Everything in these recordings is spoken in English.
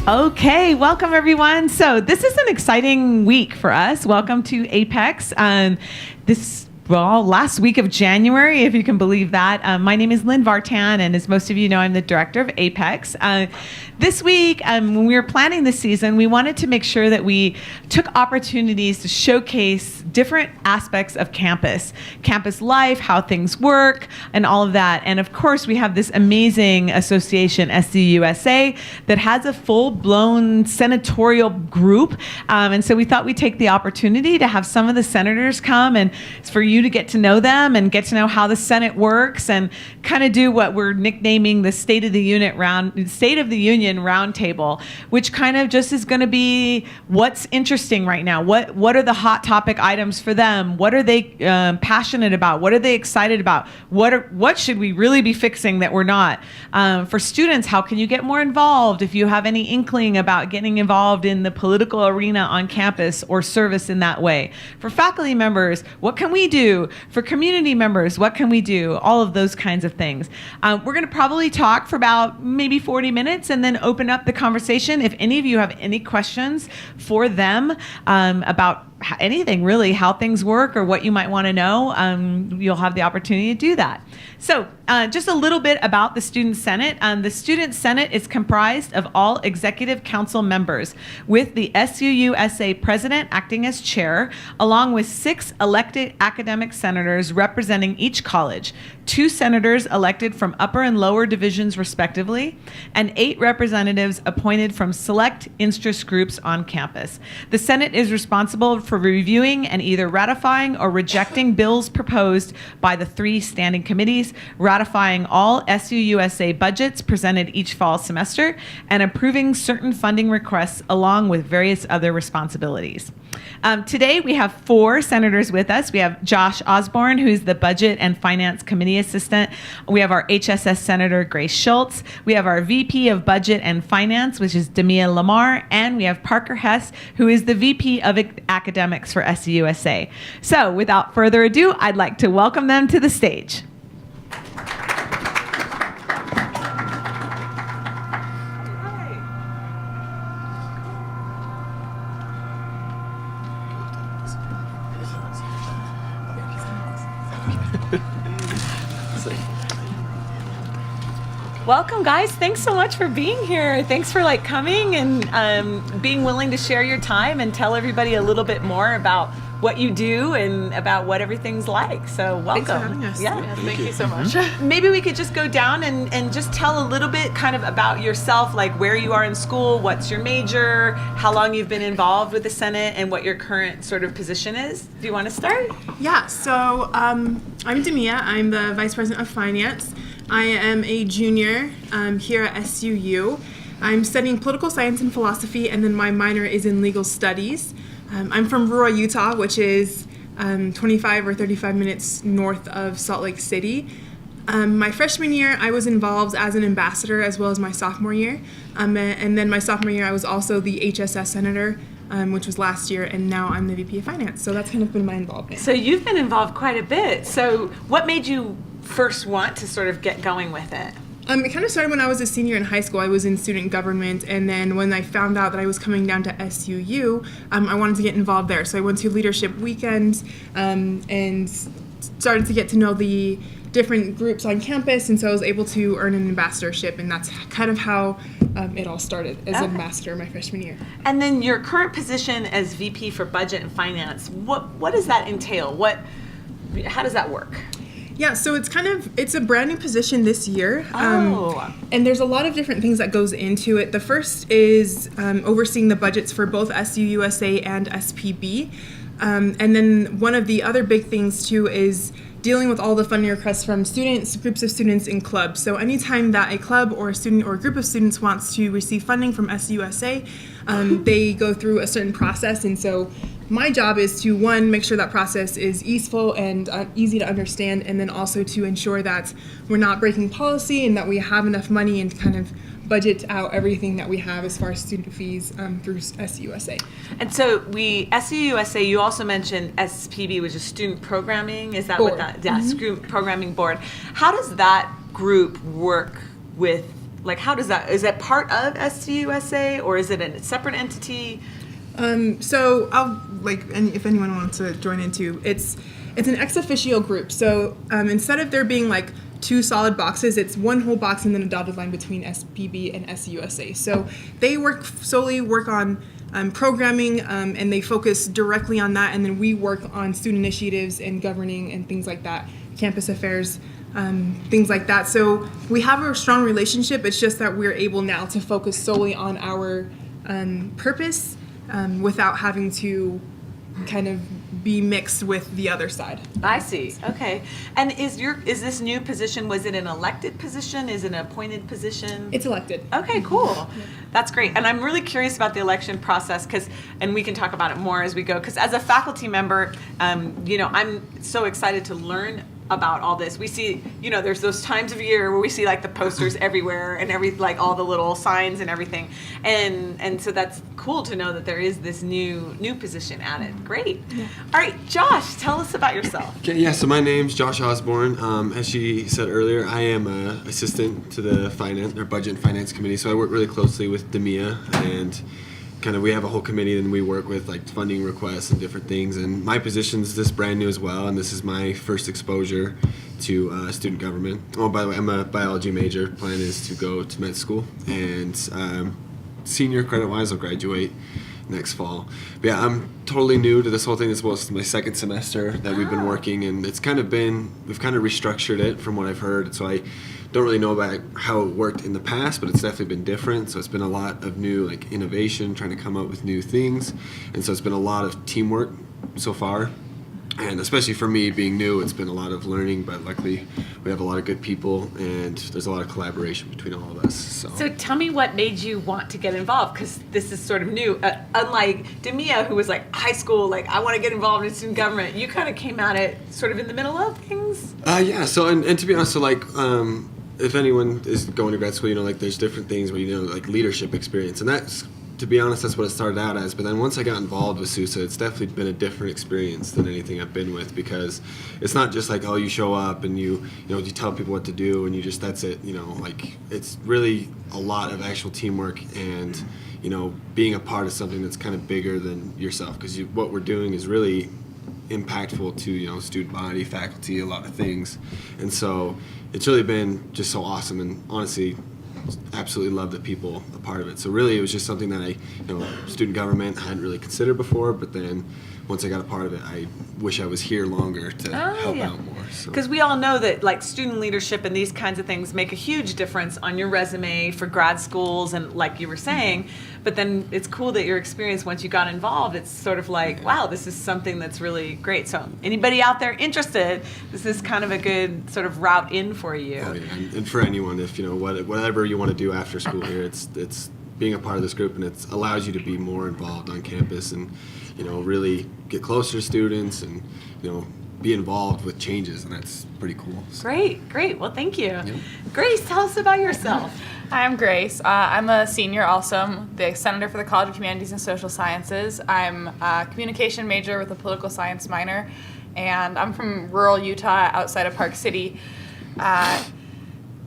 Okay, welcome everyone. So this is an exciting week for us. Welcome to A.P.E.X. Last week of January, if you can believe that. My name is Lynn Vartan, and as most of you know, I'm the director of A.P.E.X. This week, when we were planning this season, we wanted to make sure that we took opportunities to showcase different aspects of campus life, how things work, and all of that. And of course, we have this amazing association, SUUSA, that has a full-blown senatorial group. And so we thought we'd take the opportunity to have some of the senators come, and it's for you to get to know them and get to know how the Senate works, and kind of do what we're nicknaming the State of the Union Roundtable, which kind of just is going to be what's interesting right now. What are the hot topic items for them? What are they passionate about? What are they excited about? What should we really be fixing that we're not? For students, how can you get more involved if you have any inkling about getting involved in the political arena on campus or service in that way? For faculty members, what can we do? For community members, what can we do? All of those kinds of things. We're going to probably talk for about maybe 40 minutes and then open up the conversation. If any of you have any questions for them about anything really, how things work or what you might want to know, you'll have the opportunity to do that. So just a little bit about the Student Senate. The Student Senate is comprised of all Executive Council members, with the SUUSA President acting as chair, along with 6 elected academic senators representing each college, 2 senators elected from upper and lower divisions respectively, and 8 representatives appointed from select interest groups on campus. The Senate is responsible for reviewing and either ratifying or rejecting bills proposed by the 3 standing committees, ratifying all SUUSA budgets presented each fall semester, and approving certain funding requests along with various other responsibilities. Today we have 4 senators with us. We have Josh Osborne, who's the Budget and Finance Committee Assistant. We have our HSS Senator Grace Schultz. We have our VP of Budget and Finance, which is Demia Lamar, and we have Parker Hess, who is the VP of Academics for SUUSA. So without further ado, I'd like to welcome them to the stage. Welcome, guys. Thanks so much for being here. Thanks for coming and being willing to share your time and tell everybody a little bit more about what you do and about what everything's like. So welcome. Thanks for having us. Yeah, thank you so much. Maybe we could just go down and just tell a little bit kind of about yourself, like where you are in school, what's your major, how long you've been involved with the Senate, and what your current sort of position is. Do you want to start? Yeah, so I'm Demia. I'm the Vice President of Finance. I am a junior here at SUU. I'm studying political science and philosophy, and then my minor is in legal studies. I'm from Roy, Utah, which is 25 or 35 minutes north of Salt Lake City. My freshman year, I was involved as an ambassador, as well as my sophomore year. And then my sophomore year, I was also the HSS Senator, which was last year, and now I'm the VP of Finance. So that's kind of been my involvement. So you've been involved quite a bit. So what made you first want to sort of get going with it? It kind of started when I was a senior in high school. I was in student government, and then when I found out that I was coming down to SUU, I wanted to get involved there. So I went to leadership weekends and started to get to know the different groups on campus, and so I was able to earn an ambassadorship, and that's kind of how it all started as an ambassador my freshman year. And then your current position as VP for Budget and Finance, what does that entail? How does that work? Yeah, so it's a brand new position this year. And there's a lot of different things that goes into it. The first is overseeing the budgets for both SUUSA and SPB. And then one of the other big things too is dealing with all the funding requests from students, groups of students, and clubs. So anytime that a club or a student or a group of students wants to receive funding from SUUSA, they go through a certain process. And so my job is to, one, make sure that process is easeful and easy to understand, and then also to ensure that we're not breaking policy and that we have enough money and kind of budget out everything that we have as far as student fees through SUUSA. And so SUUSA, you also mentioned SPB, which is Student Programming. Is that Board. what that? Yeah, Student Programming Board. How does that group work with like, how does that, is that part of SUUSA or is it a separate entity? So I'll and if anyone wants to join in too, it's an ex officio group. So instead of there being like two solid boxes, it's one whole box and then a dotted line between SPB and SUUSA. So they solely work on programming, and they focus directly on that, and then we work on student initiatives and governing and things like that, campus affairs, things like that. So we have a strong relationship. It's just that we're able now to focus solely on our purpose without having to kind of be mixed with the other side. I see. Okay. And is this new position, was it an elected position? Is it an appointed position? It's elected. Okay, cool. That's great. And I'm really curious about the election process and we can talk about it more as we go, because as a faculty member, I'm so excited to learn about all this. We see, there's those times of year where we see like the posters everywhere and like all the little signs and everything. And so that's cool to know that there is this new position added. Great. Yeah. All right, Josh, tell us about yourself. Okay, yeah, so my name's Josh Osborne. As she said earlier, I am an assistant to the budget and finance committee, so I work really closely with Demia, and kind of we have a whole committee and we work with like funding requests and different things, and my position's this brand new as well, and this is my first exposure to student government. Oh, by the way, I'm a biology major. Plan is to go to med school, and senior credit-wise I'll graduate next fall. But yeah, I'm totally new to this whole thing. This was my second semester that we've been working, and we've kind of restructured it from what I've heard, so I don't really know about how it worked in the past, but it's definitely been different. So it's been a lot of new like innovation, trying to come up with new things, and so it's been a lot of teamwork so far. And especially for me being new, it's been a lot of learning, but luckily we have a lot of good people and there's a lot of collaboration between all of us. So tell me what made you want to get involved, because this is sort of new. Unlike Demia, who was like high school, like I want to get involved in student government, you kind of came at it sort of in the middle of things. Yeah, so and to be honest, so like if anyone is going to grad school, like there's different things where like leadership experience, and that's, to be honest, that's what it started out as. But then once I got involved with SUUSA, it's definitely been a different experience than anything I've been with, because it's not just like, oh, you show up and you tell people what to do and that's it. Like it's really a lot of actual teamwork and being a part of something that's kind of bigger than yourself, because what we're doing is really impactful to student body, faculty, a lot of things, and so it's really been just so awesome, and honestly absolutely love the people a part of it. So really it was just something that I student government I hadn't really considered before, but then once I got a part of it, I wish I was here longer to help out more. Because we all know that like student leadership and these kinds of things make a huge difference on your resume for grad schools, and like you were saying, but then it's cool that your experience once you got involved, it's sort of like, wow, this is something that's really great. So anybody out there interested, this is kind of a good sort of route in for you. Oh, yeah. And for anyone, if whatever you want to do after school here, it's being a part of this group, and it allows you to be more involved on campus and really get closer to students and be involved with changes, and that's pretty cool. So. Great. Well, thank you. Yep. Grace, tell us about yourself. Hi, I'm Grace. I'm a senior also. I'm the senator for the College of Humanities and Social Sciences. I'm a communication major with a political science minor, and I'm from rural Utah outside of Park City.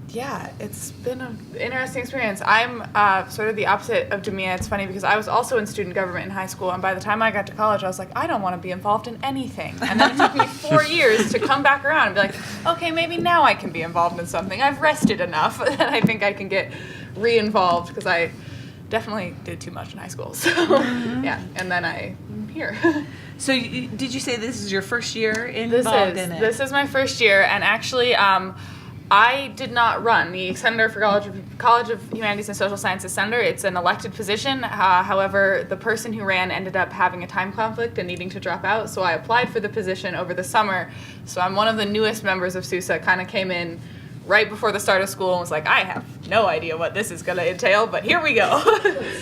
Yeah, it's been an interesting experience. I'm sort of the opposite of Demia. It's funny because I was also in student government in high school, and by the time I got to college, I was like, I don't want to be involved in anything. And then it took me 4 years to come back around and be like, okay, maybe now I can be involved in something. I've rested enough, and I think I can get re-involved, because I definitely did too much in high school. So, yeah, and then I'm here. So did you say this is your first year involved in it? This is my first year, and actually, I did not run the Senator for College of Humanities and Social Sciences Senator. It's an elected position. However, the person who ran ended up having a time conflict and needing to drop out, so I applied for the position over the summer. So I'm one of the newest members of SUUSA, kind of came in right before the start of school and was like, I have no idea what this is going to entail, but here we go.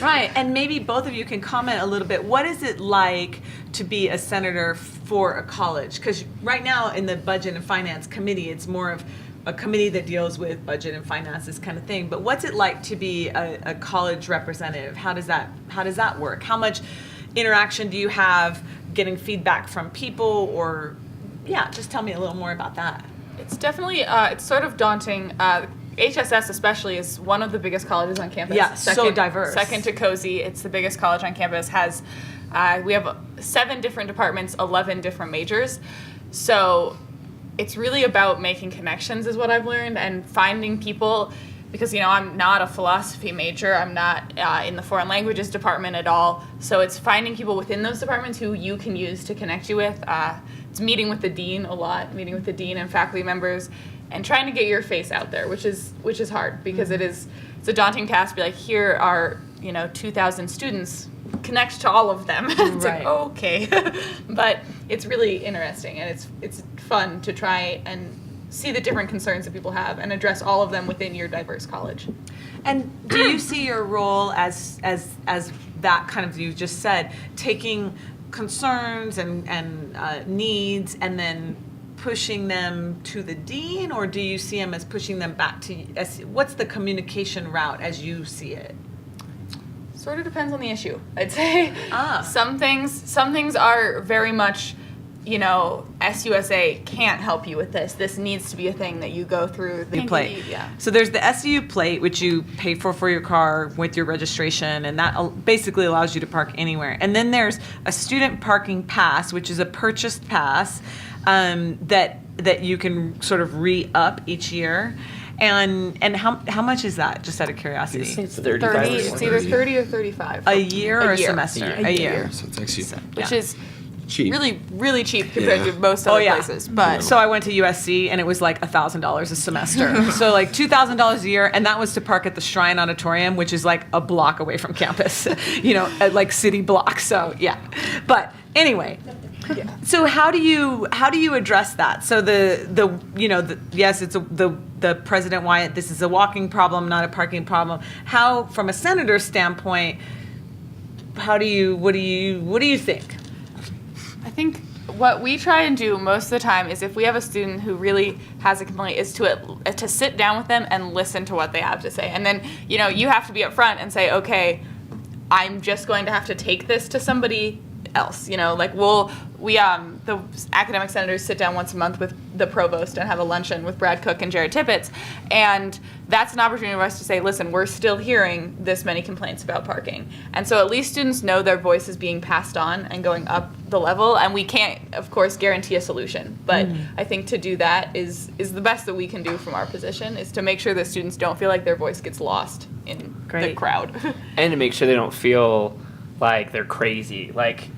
Right, and maybe both of you can comment a little bit. What is it like to be a senator for a college? Because right now in the Budget and Finance Committee, it's more of a committee that deals with budget and finance, this kind of thing. But what's it like to be a college representative? How does that work? How much interaction do you have getting feedback from people? Or just tell me a little more about that. It's definitely it's sort of daunting. HSS especially is one of the biggest colleges on campus. Yeah, so diverse. Second to Cozy, it's the biggest college on campus. We have 7 different departments, 11 different majors. So it's really about making connections is what I've learned, and finding people, because I'm not a philosophy major, I'm not in the foreign languages department at all. So it's finding people within those departments who you can use to connect you with. It's meeting with the dean a lot, meeting with the dean and faculty members, and trying to get your face out there, which is hard, because it's a daunting task to be like, here are 2,000 students, connect to all of them. It's Right. like, okay. But it's really interesting, and it's fun to try and see the different concerns that people have and address all of them within your diverse college. And do you see your role as that kind of, you just said, taking concerns and needs and then pushing them to the dean, or do you see them as pushing them back to, what's the communication route as you see it? Sort of depends on the issue, I'd say. Ah. Some things are very much, SUSA can't help you with this. This needs to be a thing that you go through. You play. Yeah. So there's the SU plate, which you pay for your car with your registration, and that basically allows you to park anywhere. And then there's a student parking pass, which is a purchased pass that you can sort of re-up each year. And how much is that, just out of curiosity? It's 30. It's either 30 or 35. A year or a year. semester? A year. So it's actually Which Yeah. is cheap. really, really cheap compared Yeah. to most other yeah. places. But So I went to USC, and it was like $1,000 a semester. So like $2,000 a year, and that was to park at the Shrine Auditorium, which is like a block away from campus, at like city block. So yeah, but anyway. yeah. So how do you address that? So yes, it's the President Wyatt, this is a walking problem, not a parking problem. How, from a senator's standpoint, what do you think? I think what we try and do most of the time is, if we have a student who really has a complaint, is to sit down with them and listen to what they have to say. And then, you have to be upfront and say, okay, I'm just going to have to take this to somebody else. The academic senators sit down once a month with the provost and have a luncheon with Brad Cook and Jared Tippett, and that's an opportunity for us to say, listen, we're still hearing this many complaints about parking. And so at least students know their voice is being passed on and going up the level, and we can't, of course, guarantee a solution, but I think to do that is the best that we can do from our position, is to make sure that students don't feel like their voice gets lost in the Great. crowd. And to make sure they don't feel like they're crazy. Like,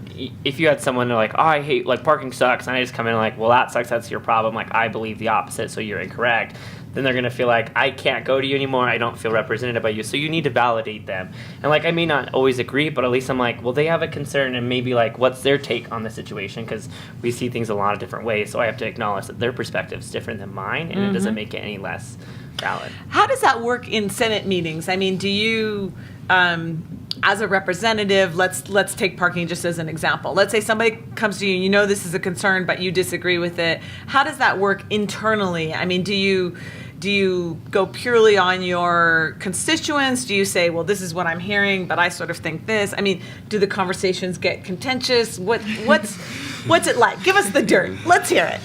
if you had someone like, oh, I hate, like, parking sucks, and I just come in like, well, that sucks, that's your problem, like, I believe the opposite, so you're incorrect, then they're going to feel like, I can't go to you anymore, I don't feel represented by you, so you need to validate them. And, like, I may not always agree, but at least I'm like, well, they have a concern, and maybe, like, what's their take on the situation, because we see things a lot of different ways, so I have to acknowledge that their perspective is different than mine, and it doesn't make it any less valid. How does that work in Senate meetings? I mean, do you, as a representative, let's take parking just as an example. Let's say somebody comes to you, this is a concern, but you disagree with it. How does that work internally? I mean, do you go purely on your constituents? Do you say, well, this is what I'm hearing, but I sort of think this? I mean, do the conversations get contentious? What's it like? Give us the dirt. Let's hear it.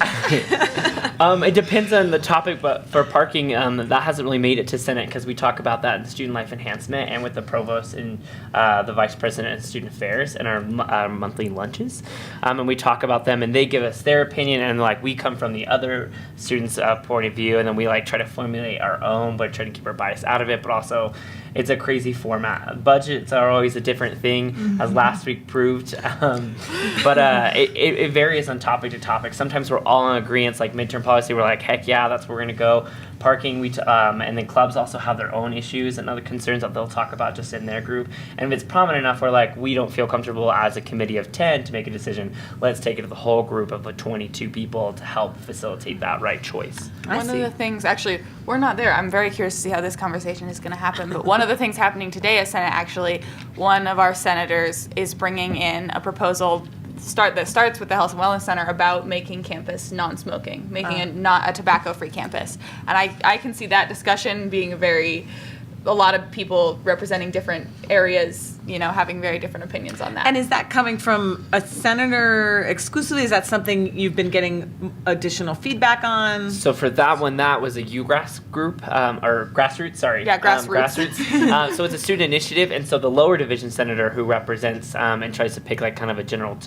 It depends on the topic, but for parking, that hasn't really made it to Senate, because we talk about that in student life enhancement and with the provost and the vice president of student affairs and our monthly lunches. And we talk about them, and they give us their opinion, and like we come from the other students' point of view, and then we like try to formulate our own, but try to keep our bias out of it, but also it's a crazy format. Budgets are always a different thing, as last week proved. But it varies on topic to topic. Sometimes we're all in agreement, like midterm policy, we're like, heck yeah, that's where we're going to go. Parking, and then clubs also have their own issues and other concerns that they'll talk about just in their group. And if it's prominent enough where like we don't feel comfortable as a committee of 10 to make a decision, let's take it to the whole group of 22 people to help facilitate that right choice. One of the things, actually, we're not there. I'm very curious to see how this conversation is going to happen. But one of the things happening today at Senate, actually, one of our senators is bringing in a proposal that starts with the Health and Wellness Center about making campus non-smoking, making it not a tobacco-free campus. And I can see that discussion being a very a lot of people representing different areas, having very different opinions on that. And is that coming from a senator exclusively? Is that something you've been getting additional feedback on? So for that one, that was a UGrass group, or grassroots, sorry. Yeah, grassroots. Grassroots. So it's a student initiative, and so the lower division senator who represents and tries to pick like kind of a general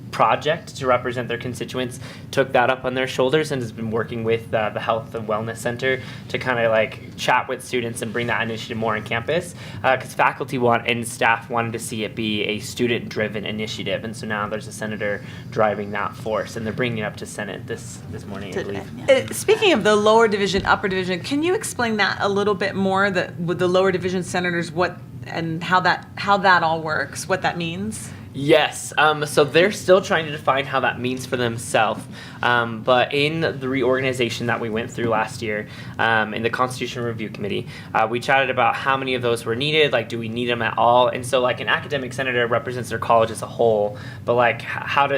project to represent their constituents took that up on their shoulders and has been working with the Health and Wellness Center to kind of like chat with students and bring that initiative more on campus, because faculty and staff wanted to see it be a student-driven initiative, and so now there's a senator driving that force, and they're bringing it up to Senate this morning, I believe. Speaking of the lower division, upper division, can you explain that a little bit more? With the lower division senators, what and how that all works, what that means? Yes, so they're still trying to define how that means for themselves, but in the reorganization that we went through last year in the Constitution Review Committee, we chatted about how many of those were needed, like do we need them at all, and so like an academic senator represents their college as a whole, but like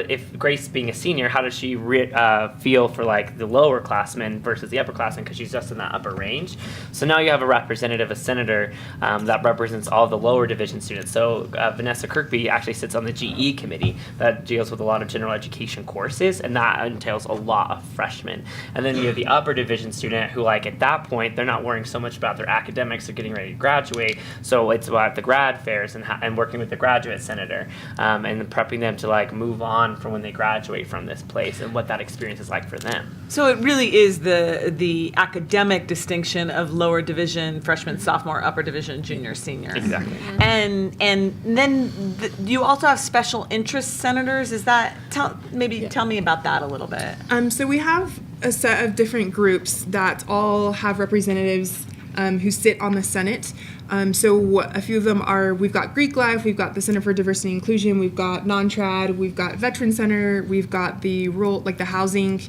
if Grace being a senior, how does she feel for like the lower classmen versus the upperclassmen, because she's just in that upper range. So now you have a representative, a senator, that represents all the lower division students. So Vanessa Kirkby actually sits on the GE committee that deals with a lot of general education courses, and that entails a lot of freshmen. And then you have the upper division student who, like, at that point, they're not worrying so much about their academics, they're getting ready to graduate, so it's about the grad fairs and working with the graduate senator and prepping them to like move on from when they graduate from this place and what that experience is like for them. So it really is the academic distinction of lower division, freshman, sophomore, upper division, junior, senior. Exactly. And then you also have special interest senators. Is that tell me about that a little bit? So we have a set of different groups that all have representatives who sit on the Senate. So a few of them are, we've got Greek Life, we've got the Center for Diversity and Inclusion, we've got Non-Trad, we've got Veteran Center, we've got the rural, like the housing,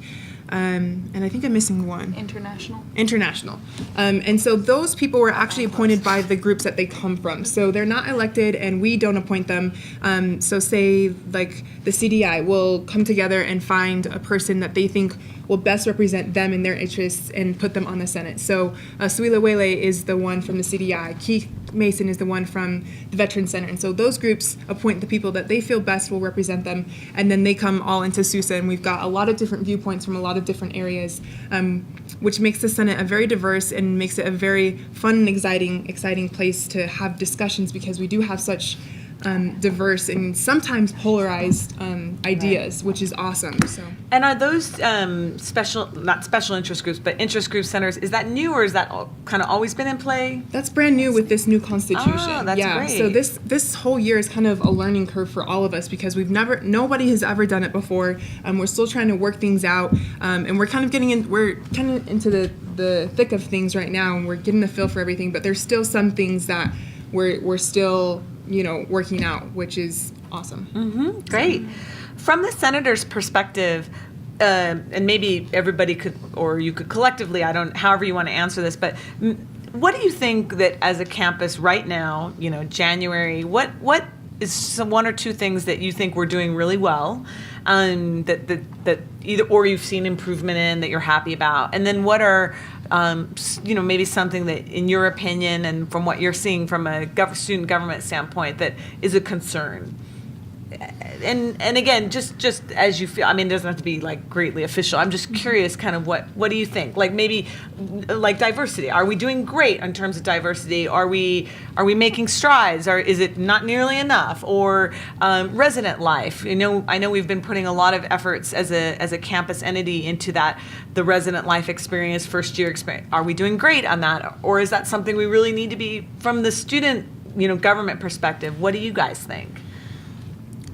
and I think I'm missing one. International. And so those people were actually appointed by the groups that they come from. So they're not elected and we don't appoint them. So say like the CDI will come together and find a person that they think will best represent them and their interests and put them on the Senate. So Suila Wele is the one from the CDI. Keith Mason is the one from the Veteran Center. And so those groups appoint the people that they feel best will represent them, and then they come all into SUUSA, and we've got a lot of different viewpoints from a lot of different areas, which makes the Senate a very diverse and makes it a very fun and exciting place to have discussions, because we do have such diverse and sometimes polarized ideas, which is awesome. So. And are those not special interest groups, but interest group centers, is that new, or is that kind of always been in play? That's brand new with this new constitution. Oh, that's great. So this whole year is kind of a learning curve for all of us, because nobody has ever done it before. We're still trying to work things out, and we're kind of into the thick of things right now, and we're getting the feel for everything. But there's still some things that we're still working out, which is awesome. Mm-hmm. Great. From the senator's perspective, and maybe everybody could, or you could collectively, however you want to answer this, but what do you think that as a campus right now, January, what is some one or two things that you think we're doing really well, that either, or you've seen improvement in, that you're happy about, and then what are maybe something that, in your opinion, and from what you're seeing from a student government standpoint, that is a concern? And again, just as you feel. I mean, it doesn't have to be like greatly official. I'm just curious, kind of what do you think? Like maybe like diversity. Are we doing great in terms of diversity? Are we making strides? Or is it not nearly enough? Or resident life? I know we've been putting a lot of efforts as a campus entity into the resident life experience, first year experience. Are we doing great on that? Or is that something we really need to be from the student government perspective? What do you guys think?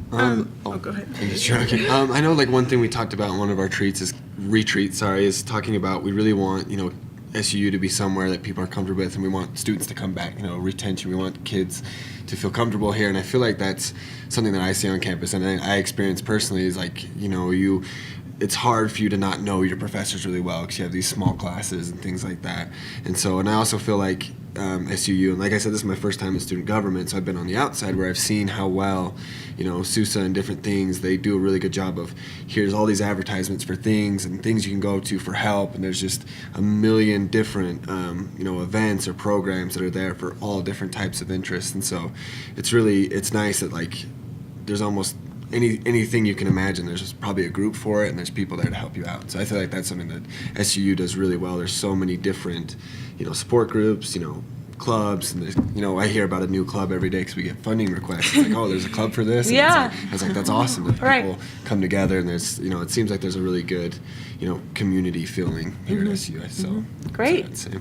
Go ahead. Sure, okay. I know like one thing we talked about in one of our retreats, is talking about we really want, SUU to be somewhere that people are comfortable with, and we want students to come back, retention. We want kids to feel comfortable here, and I feel like that's something that I see on campus, and I experience personally is like, it's hard for you to not know your professors really well because you have these small classes and things like that. And I also feel like SUU. And like I said, this is my first time in student government, so I've been on the outside where I've seen how well, SUUSA and different things, they do a really good job of, here's all these advertisements for things and things you can go to for help, and there's just a million different, events or programs that are there for all different types of interests. And so it's nice that, like, there's almost anything you can imagine, there's probably a group for it, and there's people there to help you out. So I feel like that's something that SUU does really well. There's so many different, support groups, clubs, and there's, I hear about a new club every day because we get funding requests. It's like, oh, there's a club for this. And Yeah. I was like, that's awesome that people come together, and there's, it seems like there's a really good, community feeling here at SUU. So Great. I'd say.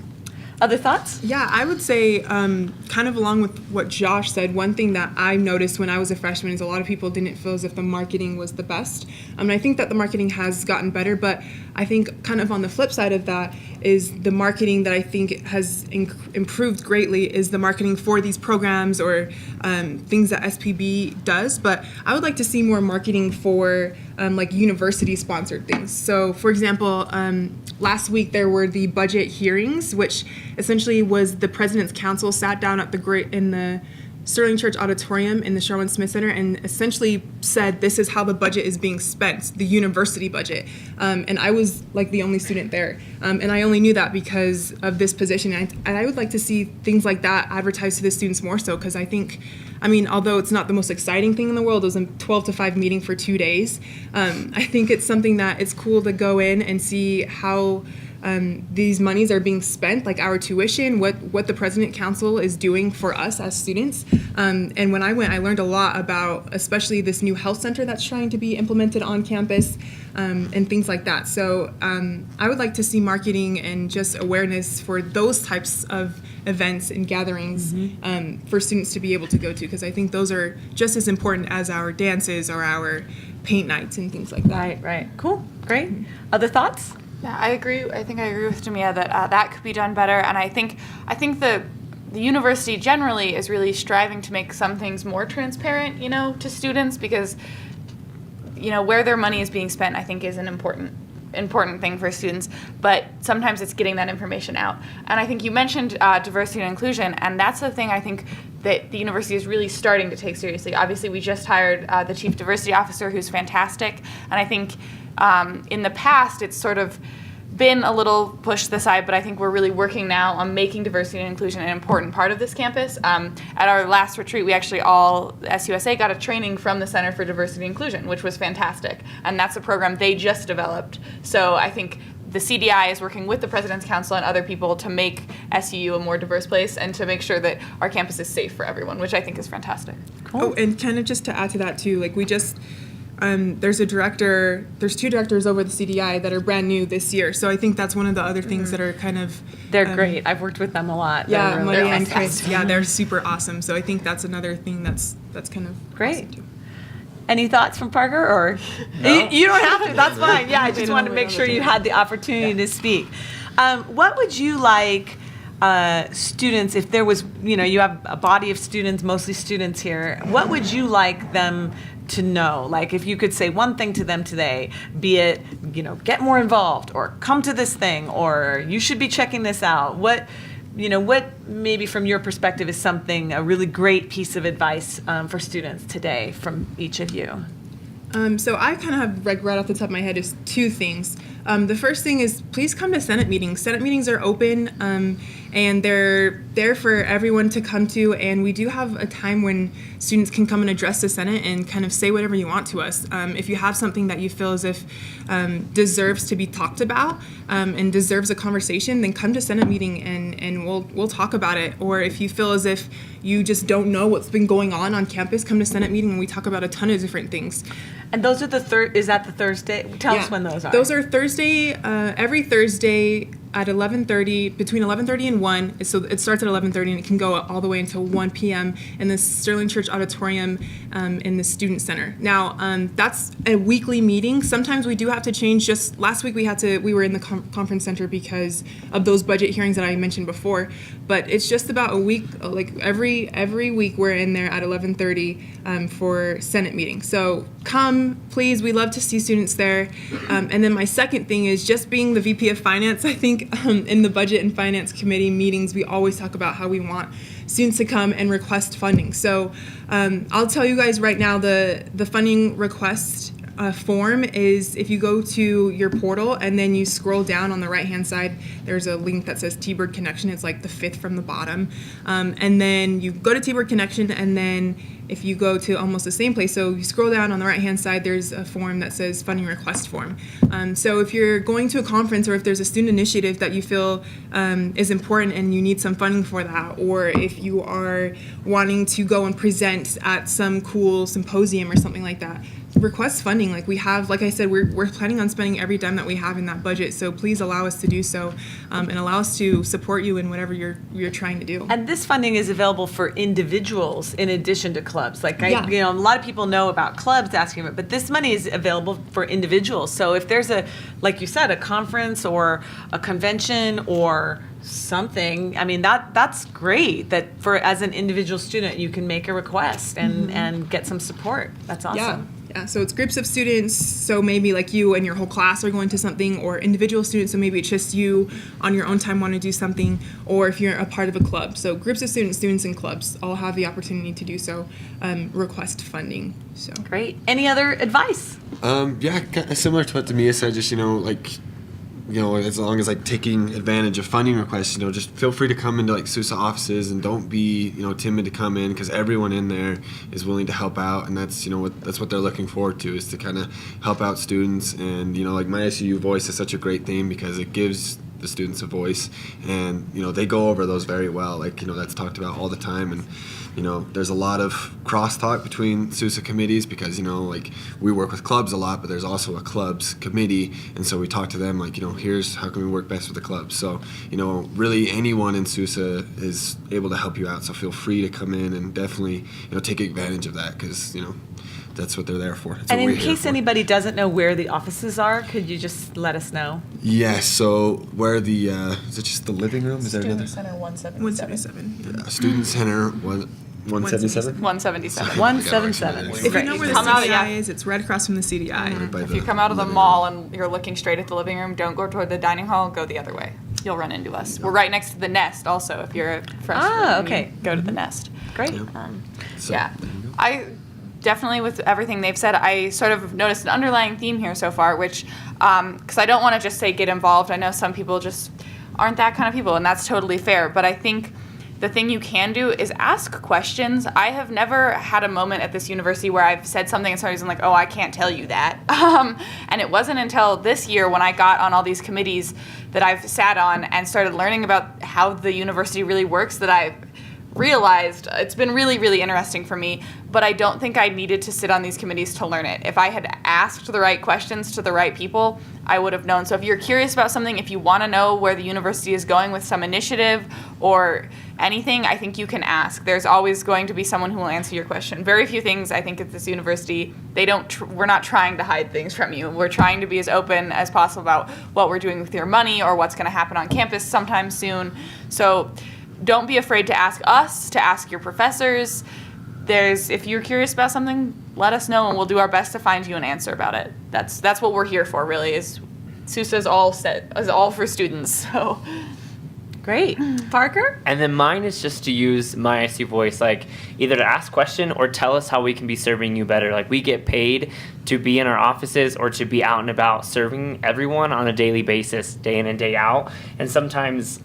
Other thoughts? Yeah, I would say, kind of along with what Josh said, one thing that I noticed when I was a freshman is a lot of people didn't feel as if the marketing was the best. And I think that the marketing has gotten better, but I think kind of on the flip side of that is the marketing that I think has improved greatly is the marketing for these programs or things that SPB does. But I would like to see more marketing for like university-sponsored things. So, for example, last week there were the budget hearings, which essentially was the President's Council sat down at in the Sterling Church Auditorium in the Sherwin Smith Center and essentially said this is how the budget is being spent, the university budget. And I was like the only student there. And I only knew that because of this position. And I would like to see things like that advertised to the students more so, because I think, although it's not the most exciting thing in the world, it was a 12 to 5 meeting for 2 days. I think it's something that it's cool to go in and see how these monies are being spent, like our tuition, what the President Council is doing for us as students. And when I went, I learned a lot about especially this new health center that's trying to be implemented on campus and things like that. So I would like to see marketing and just awareness for those types of events and gatherings for students to be able to go to, because I think those are just as important as our dances or our paint nights and things like that. Right. Cool. Great. Other thoughts? Yeah, I agree. I think I agree with Jamia that that could be done better. And I think the university generally is really striving to make some things more transparent, to students, because, where their money is being spent, I think, is an important thing for students. But sometimes it's getting that information out. And I think you mentioned diversity and inclusion, and that's the thing I think that the university is really starting to take seriously. Obviously, we just hired the chief diversity officer, who's fantastic, and I think in the past, it's sort of been a little pushed to the side, but I think we're really working now on making diversity and inclusion an important part of this campus. At our last retreat, we actually all, SUSA, got a training from the Center for Diversity and Inclusion, which was fantastic, and that's a program they just developed. So I think the CDI is working with the President's Council and other people to make SUU a more diverse place and to make sure that our campus is safe for everyone, which I think is fantastic. Cool. Oh, and kind of just to add to that too, like we just there's two directors over the CDI that are brand new this year. So I think that's one of the other things that are kind of... They're great. I've worked with them a lot. Yeah, They're Maria really and Chris. Yeah, they're super awesome. So I think that's another thing that's kind of Great. awesome too. Any thoughts from Parker? Or you don't have to. That's fine. Yeah, I just wanted to make sure you had the opportunity to speak. What would you like students, if there was, you have a body of students, mostly students here, what would you like them to know? Like, if you could say one thing to them today, be it, get more involved, or come to this thing, or you should be checking this out. What maybe from your perspective is a really great piece of advice for students today from each of you? So I kind of have, right off the top of my head, is two things. The first thing is please come to Senate meetings. Senate meetings are open and they're there for everyone to come to, and we do have a time when students can come and address the Senate and kind of say whatever you want to us. If you have something that you feel as if deserves to be talked about and deserves a conversation, then come to Senate meeting and we'll talk about it. Or if you feel as if you just don't know what's been going on campus, come to Senate meeting and we talk about a ton of different things. And those are is that the Thursday? Tell us when those are. Those are Thursday, every Thursday at 11:30, between 11:30 and 1. So it starts at 11:30 and it can go all the way until 1 p.m. in the Sterling Church Auditorium in the Student Center. Now, that's a weekly meeting. Sometimes we do have to change. Just last week we were in the conference center because of those budget hearings that I mentioned before. But it's just about a week, like every week we're in there at 11:30 for Senate meeting. So come, please. We love to see students there. And then my second thing is just being the VP of Finance. I think week in the Budget and Finance Committee meetings, we always talk about how we want students to come and request funding. So I'll tell you guys right now, the funding request form is, if you go to your portal and then you scroll down on the right hand side, there's a link that says T-Bird Connection. It's like the fifth from the bottom. And then you go to T-Bird Connection, and then if you go to almost the same place, so you scroll down on the right hand side, there's a form that says funding request form. So if you're going to a conference, or if there's a student initiative that you feel is important and you need some funding for that, or if you are wanting to go and present at some cool symposium or something like that, request funding. Like we have, like I said, we're planning on spending every dime that we have in that budget. So please allow us to do so, and allow us to support you in whatever you're trying to do. And this funding is available for individuals in addition to clubs. Like a lot of people know about clubs asking for it, but this money is available for individuals. So if there's like you said, a conference or a convention or something, I mean, that's great that as an individual student you can make a request and get some support. That's awesome. Yeah, so it's groups of students, so maybe like you and your whole class are going to something, or individual students, so maybe it's just you on your own time want to do something, or if you're a part of a club. So groups of students in clubs all have the opportunity to do so, request funding. So Great. Any other advice? Yeah, kind of similar to what Demia said, just, as long as taking advantage of funding requests, just feel free to come into SUUSA offices, and don't be, timid to come in, because everyone in there is willing to help out, and that's, that's what they're looking forward to, is to kind of help out students. And, my SUU voice is such a great thing because it gives the students a voice, and, they go over those very well. That's talked about all the time. And, there's a lot of crosstalk between SUUSA committees because, we work with clubs a lot, but there's also a clubs committee. And so we talk to them here's how can we work best with the clubs. So, really anyone in SUUSA is able to help you out. So feel free to come in and definitely, take advantage of that, because, that's what they're there for. That's and what in case anybody doesn't know where the offices are, could you just let us know? Yes. So where is it just the living room? Is there another? Student Center 177. Yeah, Student Center 177? 177. 177. If you know where the Come out, CDI is, it's right across from the CDI. Right If you come out of the mall and you're looking straight at the living room, don't go toward the dining hall, go the other way. You'll run into us. We're right next to the Nest also. If you're a freshman, okay. Go to the Nest. Great. So, Yeah. I definitely, with everything they've said, I sort of noticed an underlying theme here so far, which, because I don't want to just say get involved. I know some people just aren't that kind of people, and that's totally fair. But I think the thing you can do is ask questions. I have never had a moment at this university where I've said something and somebody's like, oh, I can't tell you that. And it wasn't until this year when I got on all these committees that I've sat on and started learning about how the university really works that I've realized it's been really, really interesting for me, but I don't think I needed to sit on these committees to learn it. If I had asked the right questions to the right people, I would have known. So if you're curious about something, if you want to know where the university is going with some initiative or anything, I think you can ask. There's always going to be someone who will answer your question. Very few things, I think, at this university, we're not trying to hide things from you. We're trying to be as open as possible about what we're doing with your money or what's going to happen on campus sometime soon. So don't be afraid to ask us, to ask your professors. If you're curious about something, let us know and we'll do our best to find you an answer about it. That's what we're here for, really. SUUSA is all for students. So Great. Parker? And then mine is just to use my SU voice, either to ask question or tell us how we can be serving you better. We get paid to be in our offices or to be out and about serving everyone on a daily basis, day in and day out. And sometimes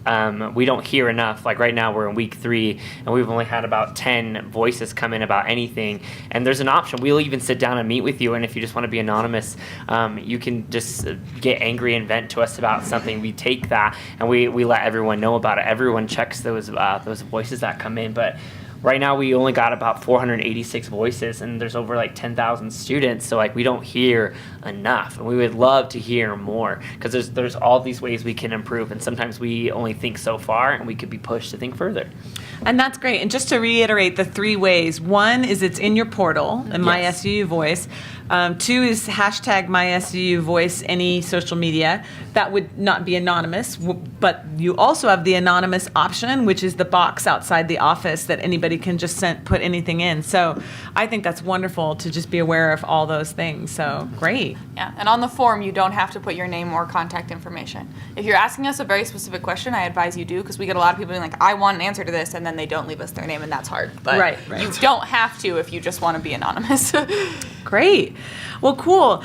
we don't hear enough. Right now we're in week 3 and we've only had about 10 voices come in about anything. And there's an option. We'll even sit down and meet with you. And if you just want to be anonymous, you can just get angry and vent to us about something. We take that and we let everyone know about it. Everyone checks those voices that come in. But right now we only got about 486 voices and there's over 10,000 students, so we don't hear enough, and we would love to hear more because there's all these ways we can improve, and sometimes we only think so far and we could be pushed to think further. And that's great. And just to reiterate the 3 ways, one is it's in your portal, in my Yes. SUU voice. 2 is hashtag MySUVoice any social media. That would not be anonymous, but you also have the anonymous option, which is the box outside the office that anybody can just put anything in. So I think that's wonderful to just be aware of all those things. So great. Yeah, and on the form, you don't have to put your name or contact information. If you're asking us a very specific question, I advise you do, because we get a lot of people being like, I want an answer to this, and then they don't leave us their name, and that's hard. But Right. you don't have to if you just want to be anonymous. Great. Well, cool.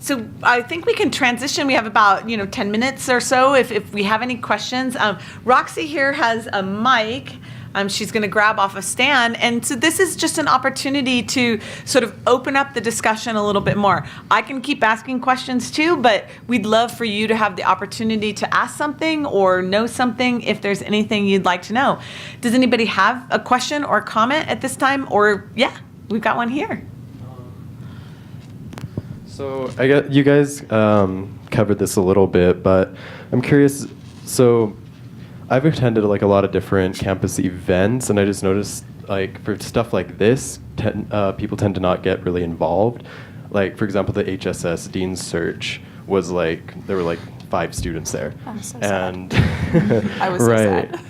So I think we can transition. We have about 10 minutes or so if we have any questions. Roxy here has a mic. She's going to grab off a stand. And so this is just an opportunity to sort of open up the discussion a little bit more. I can keep asking questions too, but we'd love for you to have the opportunity to ask something or know something if there's anything you'd like to know. Does anybody have a question or comment at this time? Or, yeah, we've got one here. So I get you guys covered this a little bit, but I'm curious. So I've attended like a lot of different campus events, and I just noticed like for stuff like this, people tend to not get really involved. Like for example, the HSS Dean's Search was like there were like 5 students there, I'm so and I was so sad.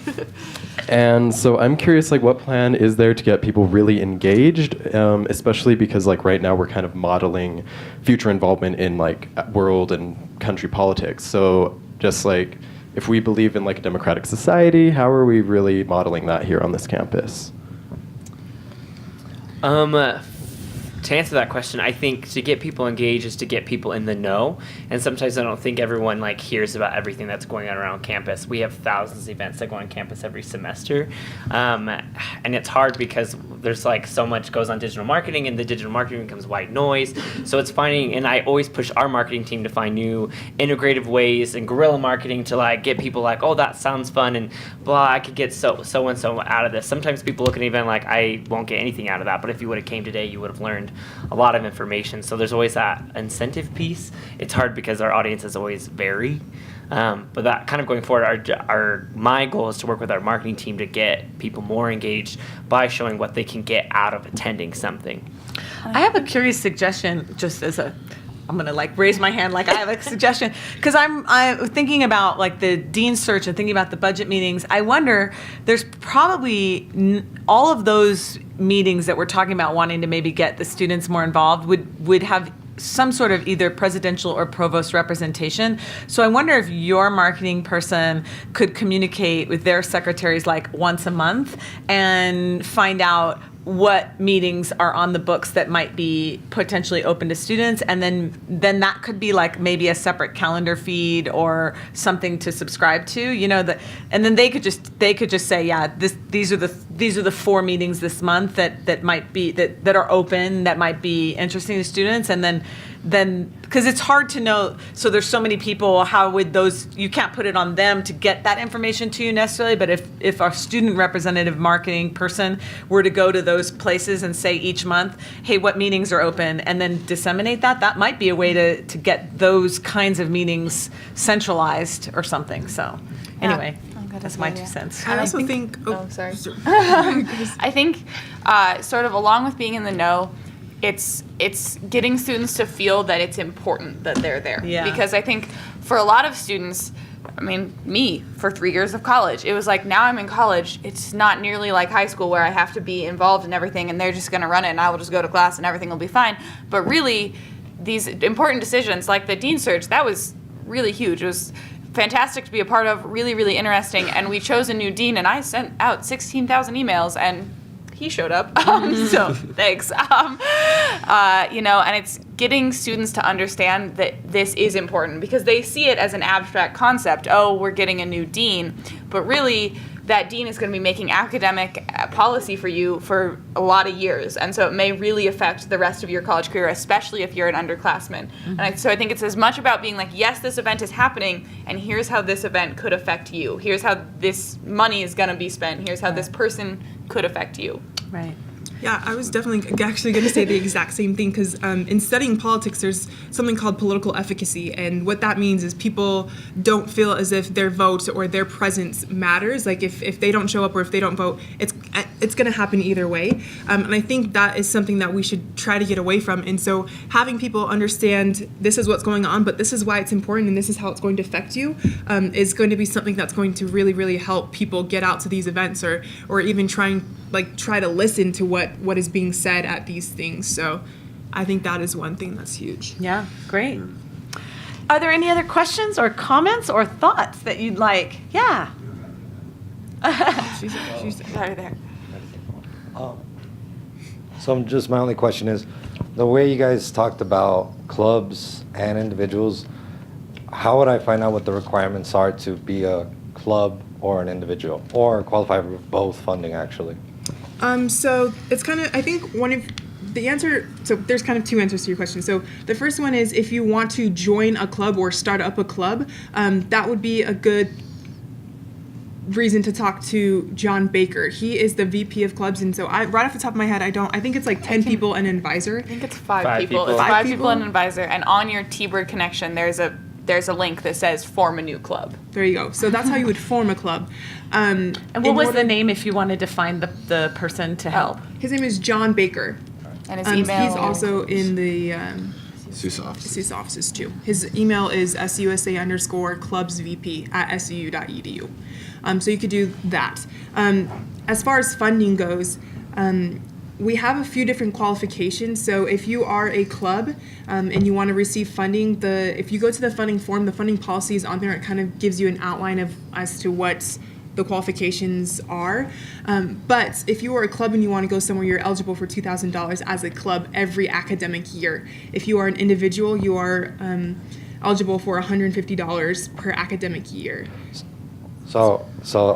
And so I'm curious, like, what plan is there to get people really engaged, especially because, like, right now we're kind of modeling future involvement in, like, world and country politics. So just, like, if we believe in, like, a democratic society, how are we really modeling that here on this campus? To answer that question, I think to get people engaged is to get people in the know. And sometimes I don't think everyone like hears about everything that's going on around campus. We have thousands of events that go on campus every semester. And it's hard because there's like so much goes on digital marketing, and the digital marketing becomes white noise. So it's finding, and I always push our marketing team to find new integrative ways and guerrilla marketing to like get people like, oh, that sounds fun, and blah, I could get so and so out of this. Sometimes people look at an event like, I won't get anything out of that, but if you would have came today, you would have learned a lot of information. So there's always that incentive piece. It's hard because our audiences always vary. But that kind of going forward, my goal is to work with our marketing team to get people more engaged by showing what they can get out of attending something. I have a curious suggestion, just as I'm gonna like raise my hand like I have a suggestion, because I'm thinking about like the Dean's Search and thinking about the budget meetings. I wonder, there's probably all of those meetings that we're talking about wanting to maybe get the students more involved would have some sort of either presidential or provost representation. So I wonder if your marketing person could communicate with their secretaries like once a month and find out what meetings are on the books that might be potentially open to students, and then that could be like maybe a separate calendar feed or something to subscribe to, and then they could just say, yeah, these are the 4 meetings this month that might be that are open, that might be interesting to students, and then because it's hard to know, so there's so many people, how would you can't put it on them to get that information to you necessarily, but if our student representative marketing person were to go to those places and say each month, hey, what meetings are open, and then disseminate that might be a way to get those kinds of meetings centralized or something. So anyway, that's my 2 cents. I also think sorry. I think sort of along with being in the know, it's getting students to feel that it's important that they're there. Yeah. Because I think for a lot of students, I mean, me, for 3 years of college, it was like, now I'm in college, it's not nearly like high school where I have to be involved in everything and they're just going to run it and I will just go to class and everything will be fine. But really, these important decisions like the Dean Search, that was really huge. It was fantastic to be a part of, really, really interesting. And we chose a new dean, and I sent out 16,000 emails, and he showed up. So thanks. And it's getting students to understand that this is important, because they see it as an abstract concept. Oh, we're getting a new dean. But really, that dean is going to be making academic policy for you for a lot of years. And so it may really affect the rest of your college career, especially if you're an underclassman. Mm-hmm. And so I think it's as much about being like, yes, this event is happening, and here's how this event could affect you. Here's how this money is going to be spent. Here's how this person could affect you. Right. Yeah, I was definitely actually going to say the exact same thing because in studying politics, there's something called political efficacy. And what that means is people don't feel as if their vote or their presence matters. Like if they don't show up or if they don't vote, it's going to happen either way. And I think that is something that we should try to get away from. And so having people understand this is what's going on, but this is why it's important and this is how it's going to affect you is going to be something that's going to really, really help people get out to these events or even try to listen to what is being said at these things. So I think that is one thing that's huge. Yeah, great. Are there any other questions or comments or thoughts that you'd like? Yeah. She's Right there. So just my only question is, the way you guys talked about clubs and individuals, how would I find out what the requirements are to be a club or an individual, or qualify for both funding actually? So it's kind of, I think one of the answer, so there's kind of two answers to your question. So the first one is if you want to join a club or start up a club, that would be a good reason to talk to John Baker. He is the VP of clubs, and so right off the top of my head, I think it's like 10 people and an advisor. I think it's five Five people. people. It's Five five people? people and an advisor. And on your T-Bird connection, there's a link that says form a new club. There you go. So that's how you would form a club. And what was the name if you wanted to find the person to help? His name is John Baker. And his email. He's also in the SUUSA office. SUUSA offices too. His email is susa_clubsvp@suu.edu. So you could do that. As far as funding goes, we have a few different qualifications. So if you are a club and you want to receive funding, if you go to the funding form, the funding policy is on there. It kind of gives you an outline as to what the qualifications are. But if you are a club and you want to go somewhere, you're eligible for $2,000 as a club every academic year. If you are an individual, you are eligible for $150 per academic year. So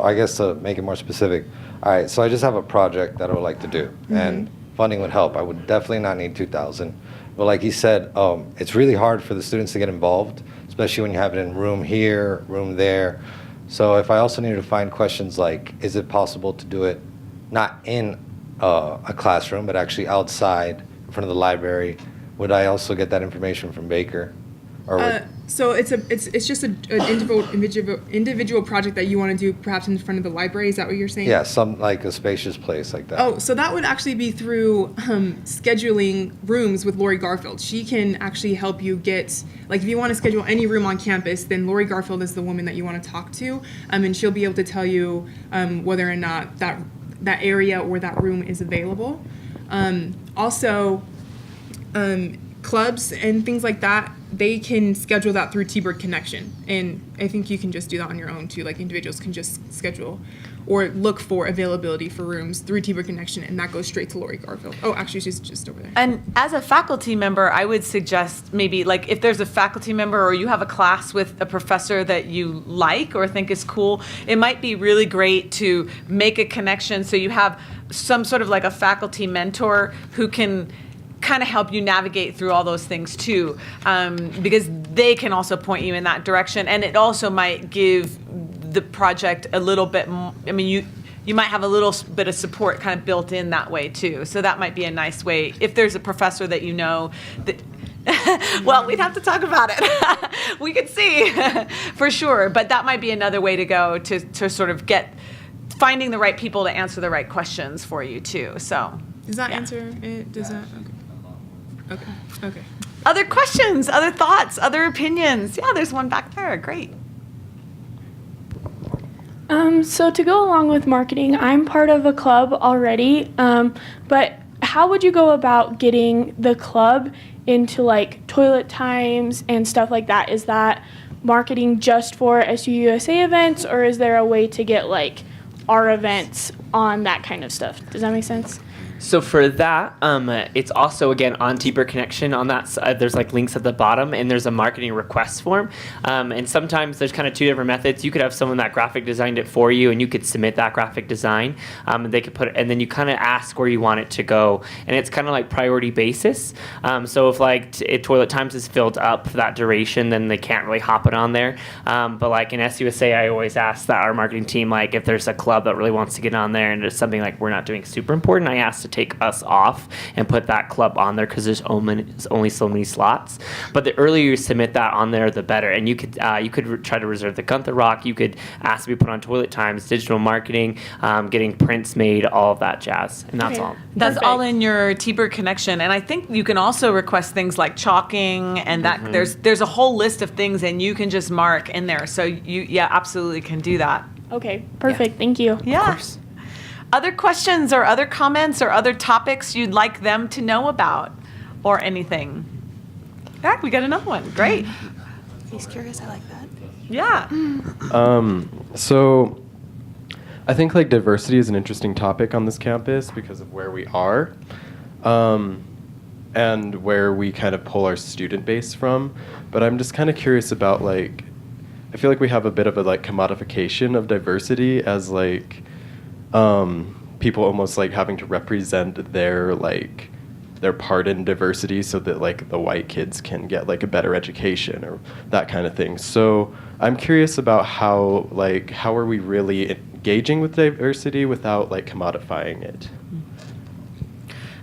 I guess to make it more specific, all right, so I just have a project that I would like to do, and funding would help. I would definitely not need $2,000. But like he said, it's really hard for the students to get involved, especially when you have it in room here, room there. So if I also needed to find questions like, is it possible to do it not in a classroom, but actually outside in front of the library, would I also get that information from Baker? Or So it's just an individual project that you want to do perhaps in front of the library. Is that what you're saying? yeah, some like a spacious place like that. Oh, so that would actually be through scheduling rooms with Lori Garfield. She can actually help you get, like if you want to schedule any room on campus, then Lori Garfield is the woman that you want to talk to, and she'll be able to tell you whether or not that area or that room is available. Also, clubs and things like that, they can schedule that through T-Bird Connection. And I think you can just do that on your own too. Like individuals can just schedule or look for availability for rooms through T-Bird Connection, and that goes straight to Lori Garfield. Oh, actually, she's just over there. And as a faculty member, I would suggest maybe like if there's a faculty member or you have a class with a professor that you like or think is cool, it might be really great to make a connection so you have some sort of like a faculty mentor who can kind of help you navigate through all those things too, because they can also point you in that direction, and it also might give the project a little bit more, I mean, you might have a little bit of support kind of built in that way too, so that might be a nice way if there's a professor that you know that well, we'd have to talk about it. We could see for sure, but that might be another way to go to sort of finding the right people to answer the right questions for you too. So Does that yeah. answer it? Does that? Okay. Other questions, other thoughts, other opinions? Yeah, there's one back there. Great. So to go along with marketing, I'm part of a club already, but how would you go about getting the club into like toilet times and stuff like that? Is that marketing just for SUUSA events, or is there a way to get like our events on that kind of stuff? Does that make sense? So for that, it's also, again, on T-Bird Connection. On that side, there's like links at the bottom, and there's a marketing request form. And sometimes there's kind of two different methods. You could have someone that graphic designed it for you, and you could submit that graphic design. They could put it, and then you kind of ask where you want it to go. And it's kind of like priority basis. So if like Toilet Times is filled up for that duration, then they can't really hop it on there. But like in SUSA, I always ask that our marketing team, like if there's a club that really wants to get on there and it's something like we're not doing super important, I ask to take us off and put that club on there because there's only so many slots. But the earlier you submit that on there, the better. And you could try to reserve the Gunther Rock. You could ask to be put on Toilet Times, digital marketing, getting prints made, all of that jazz. And that's all. That's all in your T-Bird connection. And I think you can also request things like chalking and that there's a whole list of things and you can just mark in there. So you absolutely can do that. Okay, perfect. Thank you. Yeah. Other questions or other comments or other topics you'd like them to know about or anything? Yeah, we got another one. Great. He's curious. I like that. Yeah. So I think like diversity is an interesting topic on this campus because of where we are and where we kind of pull our student base from. But I'm just kind of curious about like, I feel like we have a bit of a like commodification of diversity as like people almost like having to represent their part in diversity so that like the white kids can get like a better education or that kind of thing. So I'm curious about how are we really engaging with diversity without like commodifying it?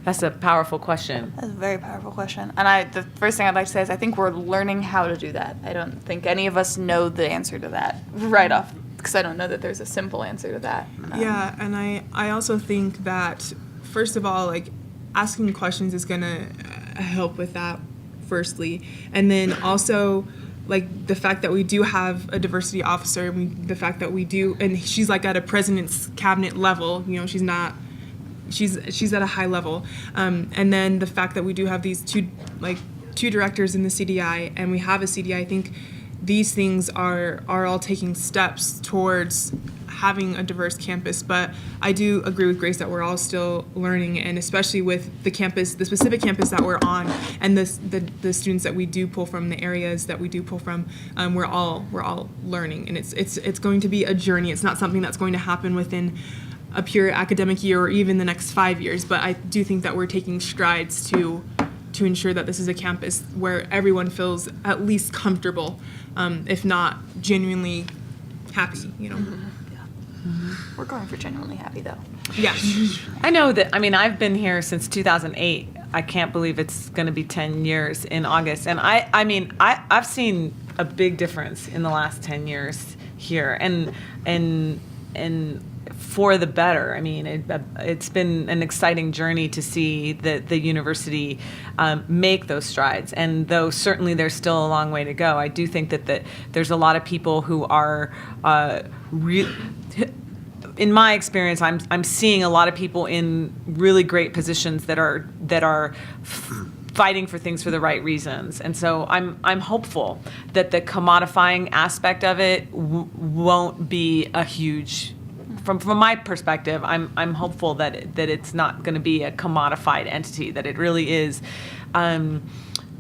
That's a powerful question. That's a very powerful question. And the first thing I'd like to say is I think we're learning how to do that. I don't think any of us know the answer to that right off, because I don't know that there's a simple answer to that. Yeah, and I also think that, first of all, like, asking questions is going to help with that, firstly. And then also, like, the fact that we do have a diversity officer, the fact that we do, and she's, like, at a president's cabinet level, you know, she's at a high level. And then the fact that we do have these two directors in the CDI, and we have a CDI, I think these things are all taking steps towards having a diverse campus. But I do agree with Grace that we're all still learning, and especially with the campus, the specific campus that we're on, and the students that we do pull from, the areas that we do pull from, we're all learning, and it's going to be a journey. It's not something that's going to happen within a pure academic year or even the next 5 years, but I do think that we're taking strides to ensure that this is a campus where everyone feels at least comfortable, if not genuinely happy, you know. We're going for genuinely happy, though. Yeah. I know that, I mean, I've been here since 2008. I can't believe it's going to be 10 years in August. And I've seen a big difference in the last 10 years here, and for the better. I mean, it's been an exciting journey to see the university make those strides. And though certainly there's still a long way to go, I do think that there's a lot of people who are in my experience, I'm seeing a lot of people in really great positions that are fighting for things for the right reasons. And so I'm hopeful that the commodifying aspect of it won't be a huge. From my perspective, I'm hopeful that it's not going to be a commodified entity. That it really is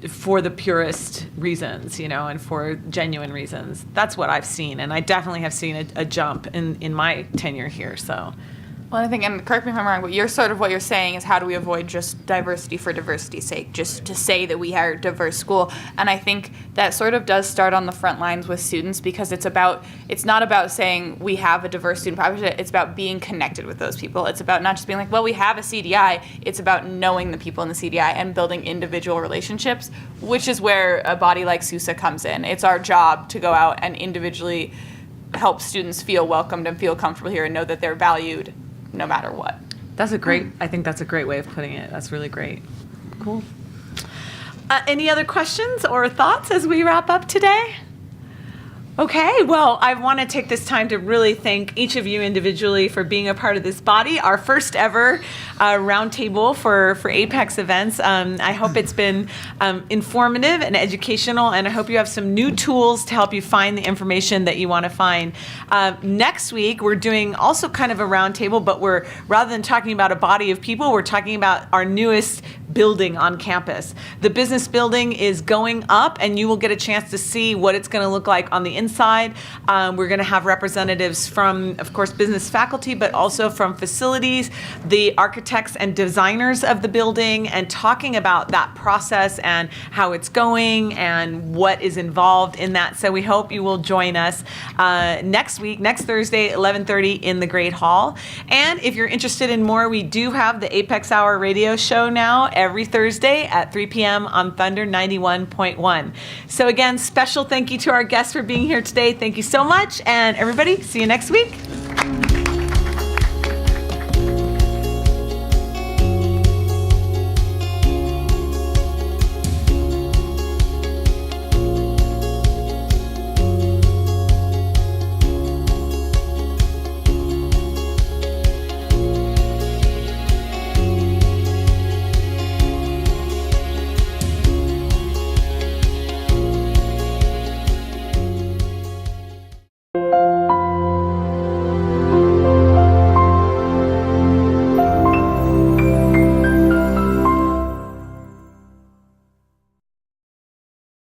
for the purest reasons, you know, and for genuine reasons. That's what I've seen, and I definitely have seen a jump in my tenure here. So. Well, I think, and correct me if I'm wrong, but what you're saying is how do we avoid just diversity for diversity's sake, just to say that we are a diverse school. And I think that sort of does start on the front lines with students, because it's not about saying we have a diverse student population, it's about being connected with those people. It's about not just being like, well, we have a CDI, it's about knowing the people in the CDI and building individual relationships, which is where a body like SUUSA comes in. It's our job to go out and individually help students feel welcomed and feel comfortable here and know that they're valued no matter what. I think that's a great way of putting it. That's really great. Cool. Any other questions or thoughts as we wrap up today? Okay, well, I want to take this time to really thank each of you individually for being a part of this body, our first ever roundtable for A.P.E.X events. I hope it's been informative and educational, and I hope you have some new tools to help you find the information that you want to find. Next week, we're doing also kind of a roundtable, but rather than talking about a body of people, we're talking about our newest building on campus. The business building is going up, and you will get a chance to see what it's going to look like on the inside. We're going to have representatives from, of course, business faculty, but also from facilities, the architects and designers of the building, and talking about that process and how it's going and what is involved in that. So we hope you will join us next week, next Thursday, 11:30 in the Great Hall. And if you're interested in more, we do have the A.P.E.X Hour radio show now every Thursday at 3 p.m. on Thunder 91.1. So again, special thank you to our guests for being here today. Thank you so much. And everybody, see you next week.